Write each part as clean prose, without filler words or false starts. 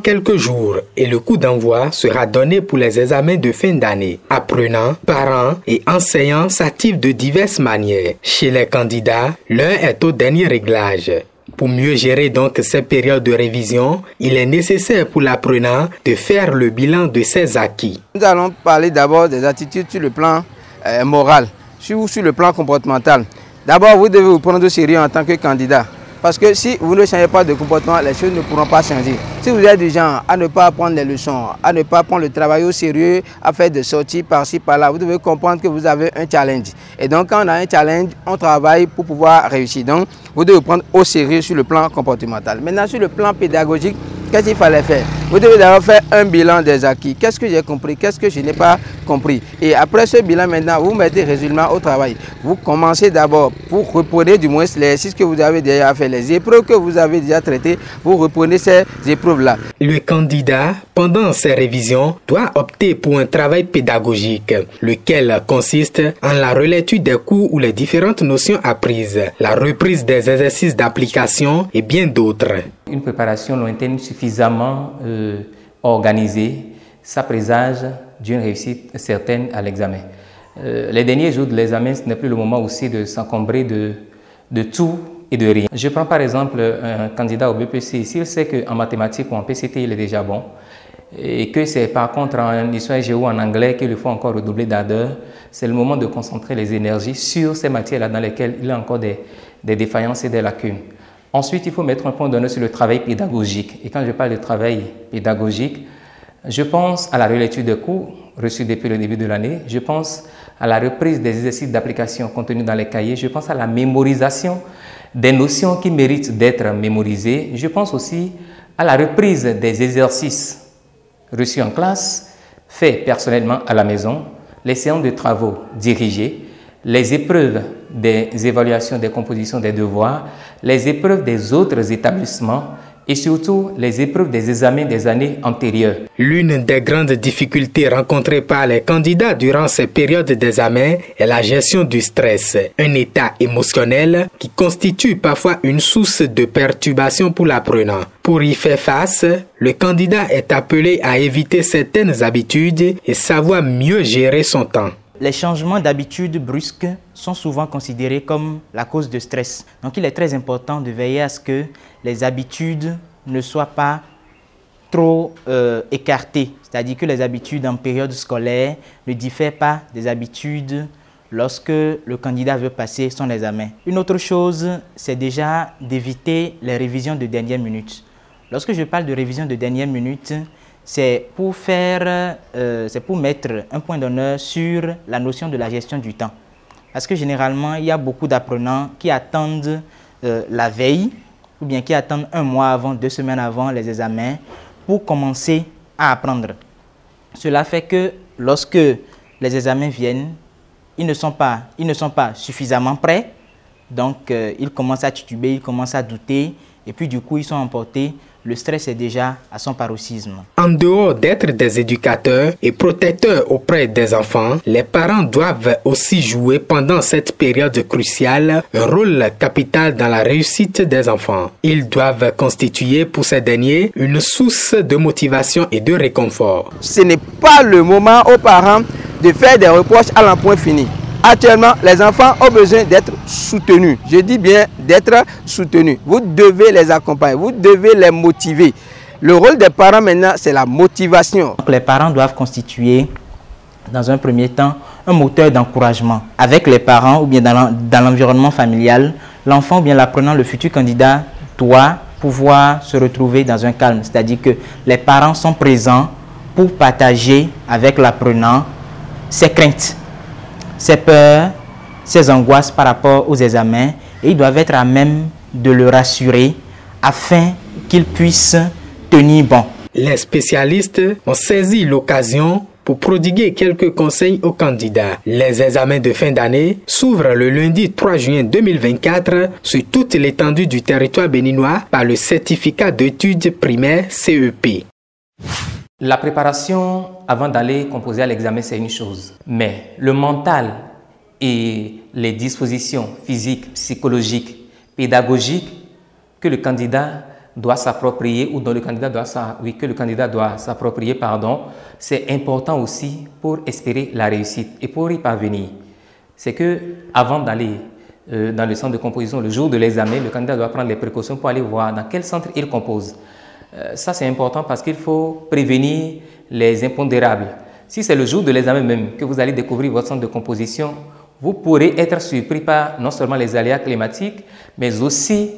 quelques jours et le coup d'envoi sera donné pour les examens de fin d'année. Apprenants, parents et enseignants s'activent de diverses manières. Chez les candidats, l'un est au dernier réglage. Pour mieux gérer donc ces périodes de révision, il est nécessaire pour l'apprenant de faire le bilan de ses acquis. Nous allons parler d'abord des attitudes sur le plan moral, sur le plan comportemental. D'abord, vous devez vous prendre au sérieux en tant que candidat. Parce que si vous ne changez pas de comportement, les choses ne pourront pas changer. Si vous êtes du genre à ne pas prendre les leçons, à ne pas prendre le travail au sérieux, à faire des sorties par-ci, par-là, vous devez comprendre que vous avez un challenge. Et donc, quand on a un challenge, on travaille pour pouvoir réussir. Donc, vous devez vous prendre au sérieux sur le plan comportemental. Maintenant, sur le plan pédagogique, qu'est-ce qu'il fallait faire? Vous devez d'abord faire un bilan des acquis. Qu'est-ce que j'ai compris? Qu'est-ce que je n'ai pas compris? Et après ce bilan, maintenant, vous mettez résolument au travail. Vous commencez d'abord, vous reprenez du moins les exercices que vous avez déjà fait, les épreuves que vous avez déjà traitées, vous reprenez ces épreuves-là. Le candidat, pendant ses révisions, doit opter pour un travail pédagogique, lequel consiste en la relecture des cours ou les différentes notions apprises, la reprise des exercices d'application et bien d'autres. Une préparation lointaine suffisamment organisée, ça présage d'une réussite certaine à l'examen. Les derniers jours de l'examen, ce n'est plus le moment aussi de s'encombrer de tout et de rien. Je prends par exemple un candidat au BPC, s'il sait qu'en mathématiques ou en PCT, il est déjà bon, et que c'est par contre en histoire géo ou en anglais qu'il faut encore redoubler d'ardeur, c'est le moment de concentrer les énergies sur ces matières-là dans lesquelles il a encore des défaillances et des lacunes. Ensuite, il faut mettre un point d'honneur sur le travail pédagogique. Et quand je parle de travail pédagogique, je pense à la relecture des cours reçus depuis le début de l'année. Je pense à la reprise des exercices d'application contenus dans les cahiers. Je pense à la mémorisation des notions qui méritent d'être mémorisées. Je pense aussi à la reprise des exercices reçus en classe, faits personnellement à la maison, les séances de travaux dirigées, les épreuves des évaluations des compositions des devoirs, les épreuves des autres établissements et surtout les épreuves des examens des années antérieures. L'une des grandes difficultés rencontrées par les candidats durant ces périodes d'examen est la gestion du stress, un état émotionnel qui constitue parfois une source de perturbation pour l'apprenant. Pour y faire face, le candidat est appelé à éviter certaines habitudes et savoir mieux gérer son temps. Les changements d'habitude brusques sont souvent considérés comme la cause de stress. Donc il est très important de veiller à ce que les habitudes ne soient pas trop écartées. C'est-à-dire que les habitudes en période scolaire ne diffèrent pas des habitudes lorsque le candidat veut passer son examen. Une autre chose, c'est déjà d'éviter les révisions de dernière minute. Lorsque je parle de révision de dernière minute, c'est pour mettre un point d'honneur sur la notion de la gestion du temps. Parce que généralement, il y a beaucoup d'apprenants qui attendent la veille ou bien qui attendent un mois avant, 2 semaines avant les examens pour commencer à apprendre. Cela fait que lorsque les examens viennent, ils ne sont pas suffisamment prêts. Donc, ils commencent à tituber, ils commencent à douter et puis du coup, ils sont emportés. Le stress est déjà à son paroxysme. En dehors d'être des éducateurs et protecteurs auprès des enfants, les parents doivent aussi jouer pendant cette période cruciale un rôle capital dans la réussite des enfants. Ils doivent constituer pour ces derniers une source de motivation et de réconfort. Ce n'est pas le moment aux parents de faire des reproches à l'en point fini. Actuellement, les enfants ont besoin d'être soutenus. Je dis bien d'être soutenus. Vous devez les accompagner, vous devez les motiver. Le rôle des parents maintenant, c'est la motivation. Donc, les parents doivent constituer, dans un premier temps, un moteur d'encouragement. Avec les parents ou bien dans l'environnement familial, l'enfant ou bien l'apprenant, le futur candidat, doit pouvoir se retrouver dans un calme. C'est-à-dire que les parents sont présents pour partager avec l'apprenant ses craintes, ses peurs, ses angoisses par rapport aux examens, et ils doivent être à même de le rassurer afin qu'il puisse tenir bon. Les spécialistes ont saisi l'occasion pour prodiguer quelques conseils aux candidats. Les examens de fin d'année s'ouvrent le lundi 3 juin 2024 sur toute l'étendue du territoire béninois par le certificat d'études primaires CEP. La préparation avant d'aller composer à l'examen, c'est une chose. Mais le mental et les dispositions physiques, psychologiques, pédagogiques que le candidat doit s'approprier, ou dont le candidat doit s'approprier, c'est important aussi pour espérer la réussite. Et pour y parvenir, c'est que avant d'aller dans le centre de composition, le jour de l'examen, le candidat doit prendre les précautions pour aller voir dans quel centre il compose. Ça, c'est important parce qu'il faut prévenir les impondérables. Si c'est le jour de l'examen même que vous allez découvrir votre centre de composition, vous pourrez être surpris par non seulement les aléas climatiques, mais aussi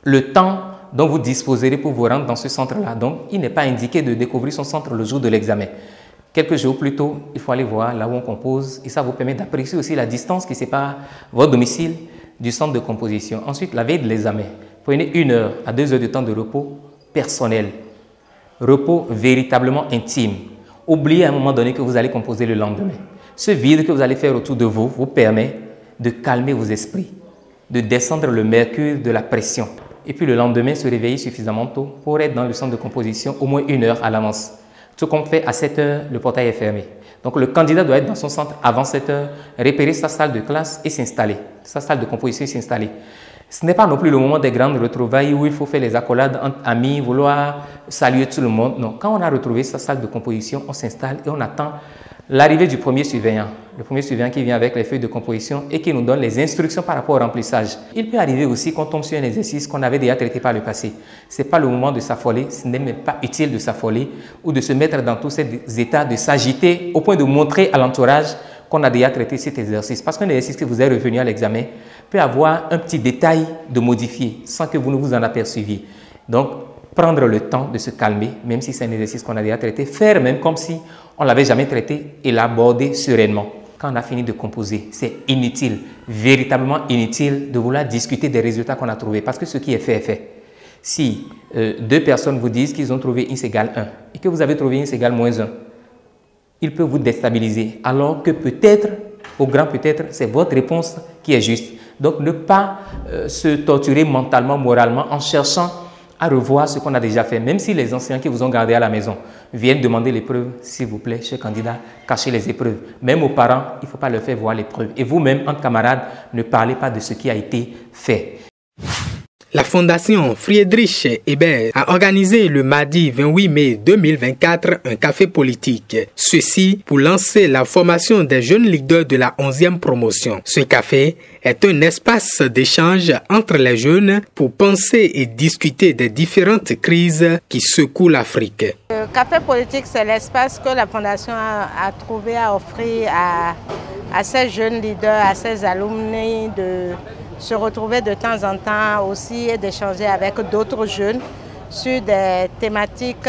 le temps dont vous disposerez pour vous rendre dans ce centre-là. Donc, il n'est pas indiqué de découvrir son centre le jour de l'examen. Quelques jours plus tôt, il faut aller voir là où on compose et ça vous permet d'apprécier aussi la distance qui sépare votre domicile du centre de composition. Ensuite, la veille de l'examen, prenez 1 heure à 2 heures de temps de repos personnel. Repos véritablement intime. Oubliez à un moment donné que vous allez composer le lendemain. Ce vide que vous allez faire autour de vous vous permet de calmer vos esprits, de descendre le mercure de la pression. Et puis le lendemain, se réveiller suffisamment tôt pour être dans le centre de composition au moins 1 heure à l'avance. Ce qu'on fait à 7 heures, le portail est fermé. Donc le candidat doit être dans son centre avant 7 heures, repérer sa salle de classe et s'installer, sa salle de composition et s'installer. Ce n'est pas non plus le moment des grandes retrouvailles où il faut faire les accolades entre amis, vouloir saluer tout le monde. Non, quand on a retrouvé sa salle de composition, on s'installe et on attend l'arrivée du premier surveillant. Le premier surveillant qui vient avec les feuilles de composition et qui nous donne les instructions par rapport au remplissage. Il peut arriver aussi qu'on tombe sur un exercice qu'on avait déjà traité par le passé. Ce n'est pas le moment de s'affoler, ce n'est même pas utile de s'affoler ou de se mettre dans tous ces états, de s'agiter au point de montrer à l'entourage qu'on a déjà traité cet exercice. Parce qu'un exercice que vous êtes revenu à l'examen peut avoir un petit détail de modifier sans que vous ne vous en aperceviez. Donc, prendre le temps de se calmer, même si c'est un exercice qu'on a déjà traité, faire même comme si on ne l'avait jamais traité et l'aborder sereinement. Quand on a fini de composer, c'est inutile, véritablement inutile de vouloir discuter des résultats qu'on a trouvés parce que ce qui est fait est fait. Si 2 personnes vous disent qu'ils ont trouvé x égale 1 et que vous avez trouvé x égale moins 1, il peut vous déstabiliser alors que peut-être, au grand peut-être, c'est votre réponse qui est juste. Donc ne pas se torturer mentalement, moralement en cherchant à revoir ce qu'on a déjà fait, même si les enseignants qui vous ont gardé à la maison viennent demander l'épreuve, s'il vous plaît, chers candidats, cachez les épreuves. Même aux parents, il ne faut pas leur faire voir l'épreuve. Et vous-même, entre camarades, ne parlez pas de ce qui a été fait. La Fondation Friedrich Ebert a organisé le mardi 28 mai 2024 un café politique. Ceci pour lancer la formation des jeunes leaders de la 11e promotion. Ce café est un espace d'échange entre les jeunes pour penser et discuter des différentes crises qui secouent l'Afrique. Le café politique, c'est l'espace que la Fondation a trouvé à offrir à ces jeunes leaders, à ces alumni de se retrouver de temps en temps aussi et d'échanger avec d'autres jeunes sur des thématiques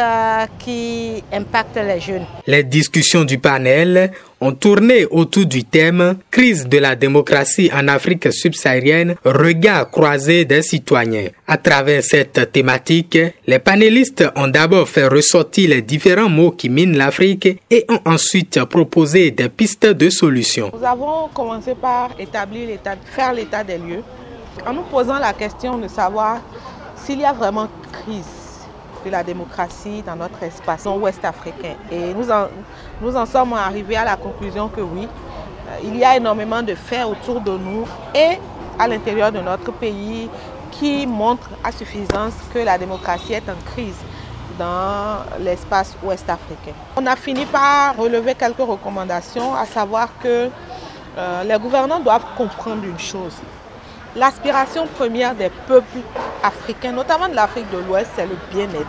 qui impactent les jeunes. Les discussions du panel ont tourné autour du thème « Crise de la démocratie en Afrique subsaharienne, regard croisé des citoyens ». À travers cette thématique, les panélistes ont d'abord fait ressortir les différents maux qui minent l'Afrique et ont ensuite proposé des pistes de solutions. Nous avons commencé par faire l'état des lieux en nous posant la question de savoir s'il y a vraiment crise de la démocratie dans notre espace ouest africain. Et nous en sommes arrivés à la conclusion que oui, il y a énormément de faits autour de nous et à l'intérieur de notre pays qui montrent à suffisance que la démocratie est en crise dans l'espace ouest africain. On a fini par relever quelques recommandations, à savoir que les gouvernants doivent comprendre une chose. L'aspiration première des peuples africains, notamment de l'Afrique de l'Ouest, c'est le bien-être.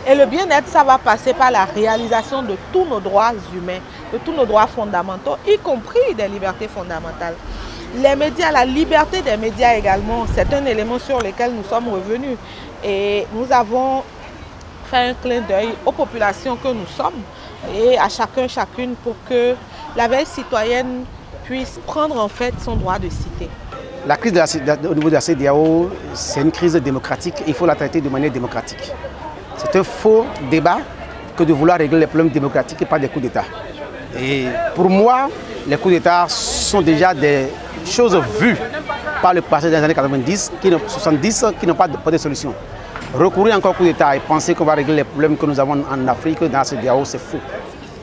Et le bien-être, ça va passer par la réalisation de tous nos droits humains, de tous nos droits fondamentaux, y compris des libertés fondamentales. Les médias, la liberté des médias également, c'est un élément sur lequel nous sommes revenus. Et nous avons fait un clin d'œil aux populations que nous sommes et à chacun, chacune pour que la veille citoyenne puisse prendre en fait son droit de citer. La crise au niveau de la CEDEAO, c'est une crise démocratique et il faut la traiter de manière démocratique. C'est un faux débat que de vouloir régler les problèmes démocratiques et pas des coups d'État. Et pour moi, les coups d'État sont déjà des choses vues par le passé des années 70, 70 qui n'ont pas de solution. Recourir encore au coup d'État et penser qu'on va régler les problèmes que nous avons en Afrique dans la CEDEAO, c'est faux.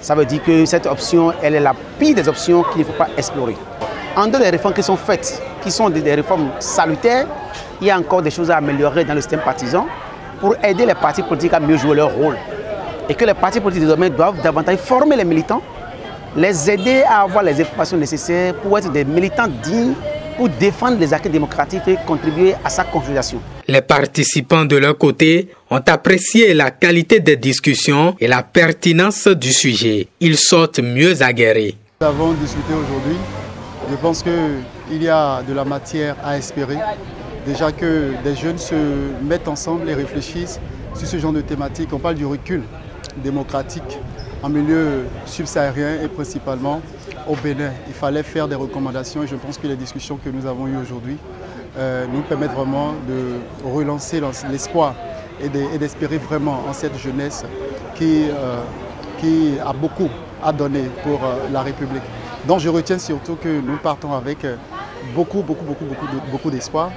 Ça veut dire que cette option, elle est la pire des options qu'il ne faut pas explorer. En dehors des réformes qui sont faites, qui sont des réformes salutaires, il y a encore des choses à améliorer dans le système partisan. pour aider les partis politiques à mieux jouer leur rôle. Et que les partis politiques désormais doivent davantage former les militants, les aider à avoir les informations nécessaires pour être des militants dignes, pour défendre les acquis démocratiques et contribuer à sa consolidation. Les participants de leur côté ont apprécié la qualité des discussions et la pertinence du sujet. Ils sortent mieux aguerris. Nous avons discuté aujourd'hui. Je pense qu'il y a de la matière à espérer. Déjà que des jeunes se mettent ensemble et réfléchissent sur ce genre de thématiques. On parle du recul démocratique en milieu subsaharien et principalement au Bénin. Il fallait faire des recommandations et je pense que les discussions que nous avons eues aujourd'hui nous permettent vraiment de relancer l'espoir et d'espérer vraiment en cette jeunesse qui a beaucoup à donner pour la République. Donc je retiens surtout que nous partons avec beaucoup d'espoir.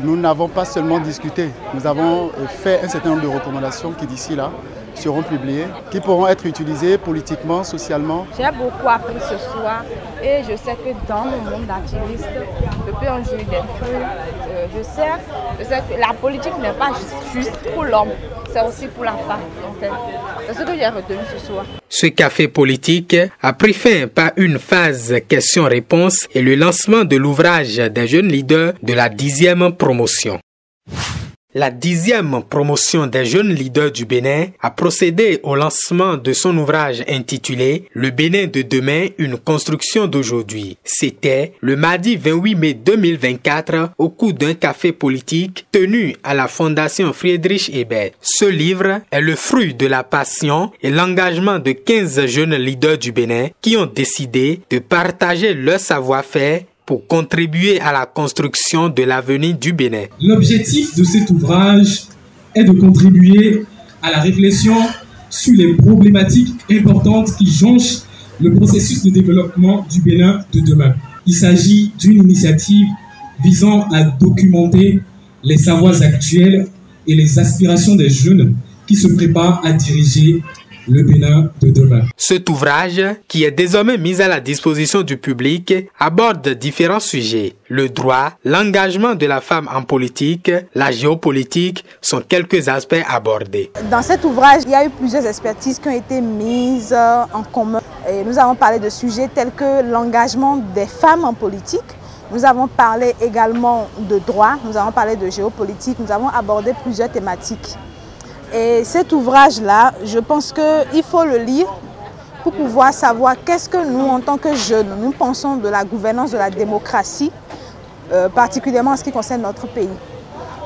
Nous n'avons pas seulement discuté, nous avons fait un certain nombre de recommandations qui d'ici là seront publiées, qui pourront être utilisées politiquement, socialement. J'ai beaucoup appris ce soir et je sais que dans le monde d'activistes, depuis un jour des fruits, je sais que la politique n'est pas juste pour l'homme, c'est aussi pour la femme. C'est ce que j'ai retenu ce soir. Ce café politique a pris fin par une phase questions-réponses et le lancement de l'ouvrage des jeunes leaders de la 10e promotion. La 10e promotion des jeunes leaders du Bénin a procédé au lancement de son ouvrage intitulé « Le Bénin de demain, une construction d'aujourd'hui ». C'était le mardi 28 mai 2024 au cours d'un café politique tenu à la Fondation Friedrich Ebert. Ce livre est le fruit de la passion et l'engagement de 15 jeunes leaders du Bénin qui ont décidé de partager leur savoir-faire pour contribuer à la construction de l'avenir du Bénin. L'objectif de cet ouvrage est de contribuer à la réflexion sur les problématiques importantes qui jonchent le processus de développement du Bénin de demain. Il s'agit d'une initiative visant à documenter les savoirs actuels et les aspirations des jeunes qui se préparent à diriger le Bénin de demain. Cet ouvrage, qui est désormais mis à la disposition du public, aborde différents sujets. Le droit, l'engagement de la femme en politique, la géopolitique sont quelques aspects abordés. Dans cet ouvrage, il y a eu plusieurs expertises qui ont été mises en commun. Et nous avons parlé de sujets tels que l'engagement des femmes en politique. Nous avons parlé également de droit, nous avons parlé de géopolitique, nous avons abordé plusieurs thématiques. Et cet ouvrage-là, je pense qu'il faut le lire pour pouvoir savoir qu'est-ce que nous, en tant que jeunes, nous pensons de la gouvernance de la démocratie, particulièrement en ce qui concerne notre pays.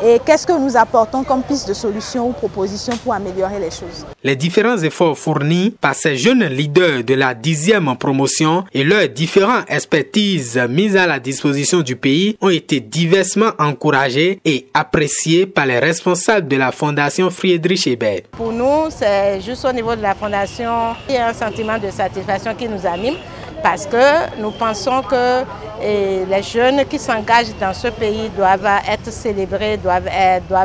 Et qu'est-ce que nous apportons comme piste de solution ou proposition pour améliorer les choses. Les différents efforts fournis par ces jeunes leaders de la 10e promotion et leurs différentes expertises mises à la disposition du pays ont été diversement encouragés et appréciés par les responsables de la Fondation Friedrich Ebert. Pour nous, c'est juste au niveau de la Fondation, il y a un sentiment de satisfaction qui nous anime parce que nous pensons que les jeunes qui s'engagent dans ce pays doivent être célébrés, doivent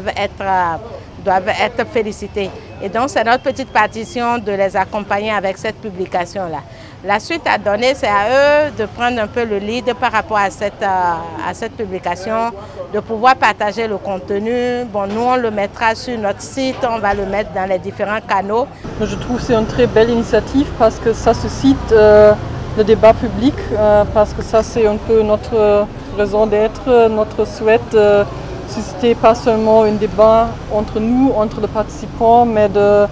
être félicités. Et donc, c'est notre petite partition de les accompagner avec cette publication-là. La suite à donner, c'est à eux de prendre un peu le lead par rapport à cette publication, de pouvoir partager le contenu. Bon, nous, on le mettra sur notre site, on va le mettre dans les différents canaux. Je trouve que c'est une très belle initiative parce que ça suscite le débat public, parce que ça, c'est un peu notre raison d'être, notre souhait de susciter pas seulement un débat entre nous, entre les participants, mais de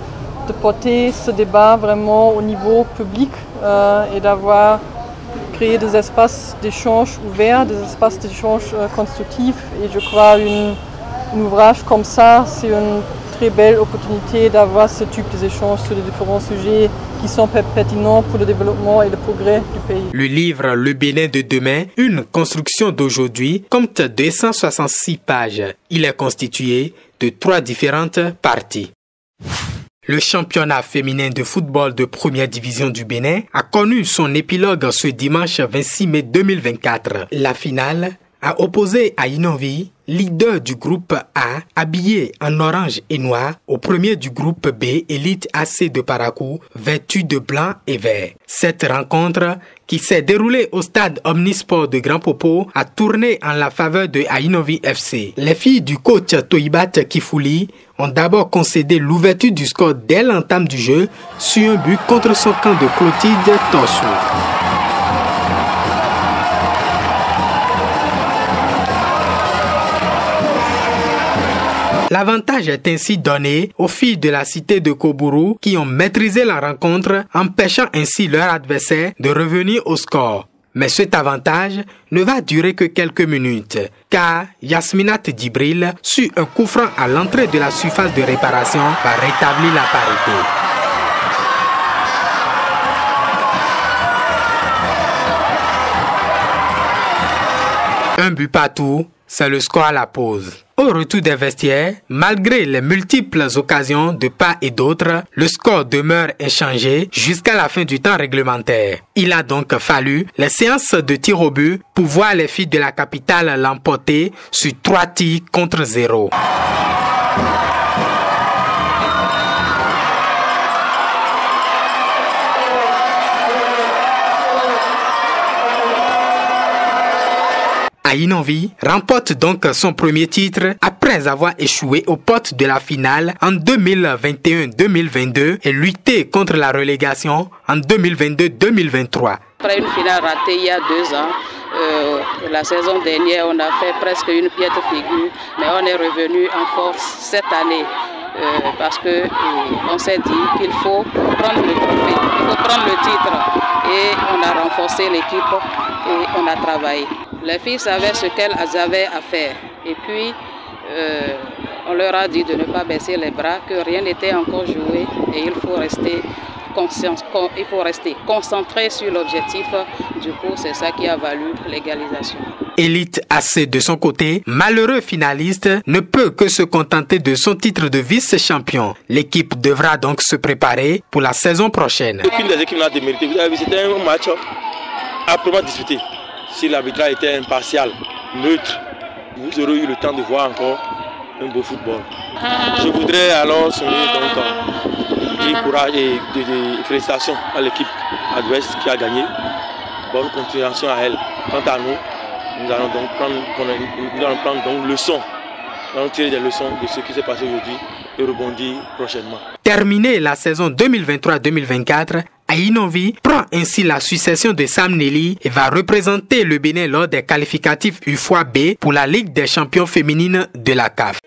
porter ce débat vraiment au niveau public et d'avoir créé des espaces d'échange ouverts, des espaces d'échange constructifs. Et je crois qu'un ouvrage comme ça, c'est une très belle opportunité d'avoir ce type d'échanges sur les différents sujets qui sont pertinents pour le développement et le progrès du pays. Le livre Le Bénin de demain, une construction d'aujourd'hui, compte 266 pages. Il est constitué de 3 différentes parties. Le championnat féminin de football de première division du Bénin a connu son épilogue ce dimanche 26 mai 2024. La finale a opposé à Inovi leader du groupe A, habillé en orange et noir, au premier du groupe B, Elite AC de Parakou, vêtu de blanc et vert. Cette rencontre, qui s'est déroulée au stade Omnisport de Grand Popo, a tourné en la faveur de Aïnovi FC. Les filles du coach Toibat Kifouli ont d'abord concédé l'ouverture du score dès l'entame du jeu sur un but contre son camp de Clotilde Torsou. L'avantage est ainsi donné aux filles de la cité de Koburu qui ont maîtrisé la rencontre, empêchant ainsi leur adversaire de revenir au score. Mais cet avantage ne va durer que quelques minutes, car Yasminat Djibril, sur un coup franc à l'entrée de la surface de réparation, va rétablir la parité. Un but partout, c'est le score à la pause. Au retour des vestiaires, malgré les multiples occasions de part et d'autre, le score demeure inchangé jusqu'à la fin du temps réglementaire. Il a donc fallu les séances de tir au but pour voir les filles de la capitale l'emporter sur 3 tirs contre 0. Aïnovi remporte donc son premier titre après avoir échoué aux portes de la finale en 2021-2022 et lutté contre la relégation en 2022-2023. Après une finale ratée il y a 2 ans, la saison dernière on a fait presque une piètre figure, mais on est revenu en force cette année. Parce qu'on s'est dit qu'il faut prendre le trophée, il faut prendre le titre. Et on a renforcé l'équipe et on a travaillé. Les filles savaient ce qu'elles avaient à faire. Et puis, on leur a dit de ne pas baisser les bras, que rien n'était encore joué et il faut rester concentré sur l'objectif. Du coup, c'est ça qui a valu l'égalisation. Elite AC de son côté, malheureux finaliste, ne peut que se contenter de son titre de vice-champion. L'équipe devra donc se préparer pour la saison prochaine. Aucune des équipes n'a démérité. Vous avez vu, c'était un match âprement disputé. Si l'arbitrage était impartial, neutre, vous aurez eu le temps de voir encore un beau football. Je voudrais alors souligner du courage et de félicitations à l'équipe adverse qui a gagné. Bonne continuation à elle. Quant à nous, nous allons donc prendre leçon. Nous allons tirer des leçons de ce qui s'est passé aujourd'hui et rebondir prochainement. Terminée la saison 2023-2024, Aïnovi prend ainsi la succession de Sam Nelly et va représenter le Bénin lors des qualificatifs UFOA B pour la Ligue des champions féminines de la CAF.